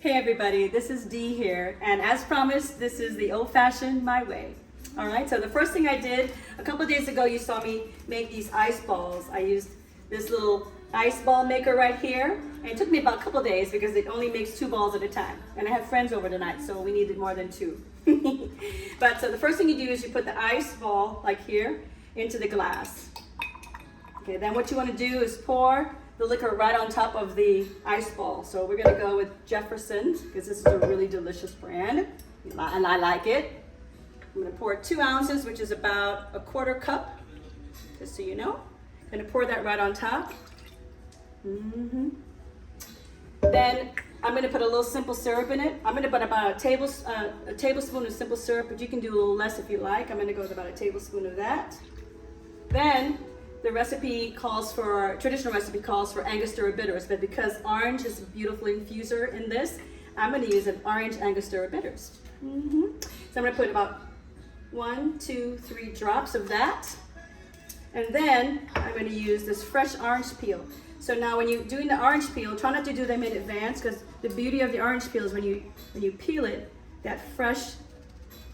Hey everybody, this is Dee here, and as promised, this is the old-fashioned my way. All right, so the first thing I did, a couple of days ago you saw me make these ice balls. I used this little ice ball maker right here, and it took me about a couple of days because it only makes 2 balls at a time. And I have friends over tonight, so we needed more than 2. But so the first thing you do is you put the ice ball, like here, into the glass. Okay, then what you want to do is pour the liquor right on top of the ice ball. So we're going to go with Jefferson's because this is a really delicious brand, and I like it. I'm going to pour 2 ounces, which is about 1/4 cup, just so you know. I'm going to pour that right on top. Then I'm going to put a little simple syrup in it. I'm going to put about a tablespoon of simple syrup, but you can do a little less if you like. I'm going to go with about a tablespoon of that. Then the recipe calls for, traditional recipe calls for Angostura bitters, but because orange is a beautiful infuser in this, I'm going to use an orange Angostura bitters. So I'm going to put about 1, 2, 3 drops of that. And then I'm going to use this fresh orange peel. So now when you're doing the orange peel, try not to do them in advance, because the beauty of the orange peel is when you peel it, that fresh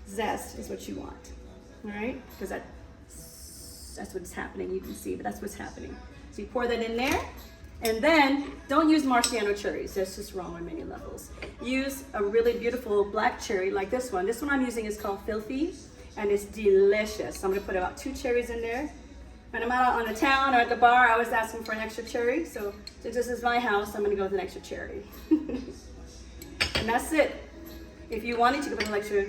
zest is what you want. All right? Because that's what's happening. You can see, but that's what's happening. So you pour that in there, and then don't use Marciano cherries. That's just wrong on many levels. Use a really beautiful black cherry like this one. This one I'm using is called Filthy, and it's delicious. So I'm gonna put about 2 cherries in there. When I'm out on the town or at the bar, I was asking for an extra cherry. So since this is my house, I'm gonna go with an extra cherry. And that's it. If you wanted, you could put an extra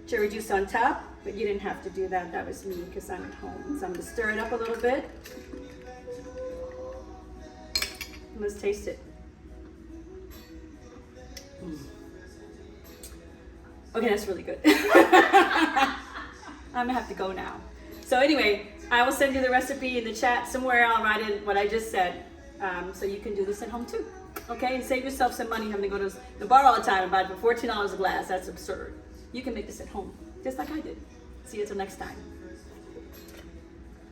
cherry juice on top, but you didn't have to do that. That was me because I'm at home. So I'm gonna stir it up a little bit. Let's taste it. Okay, that's really good. I'm gonna have to go now. So anyway, I will send you the recipe in the chat somewhere. I'll write in what I just said, so you can do this at home too. Okay, and save yourself some money having to go to the bar all the time and buy it for $14 a glass. That's absurd. You can make this at home, just like I did. See you until next time.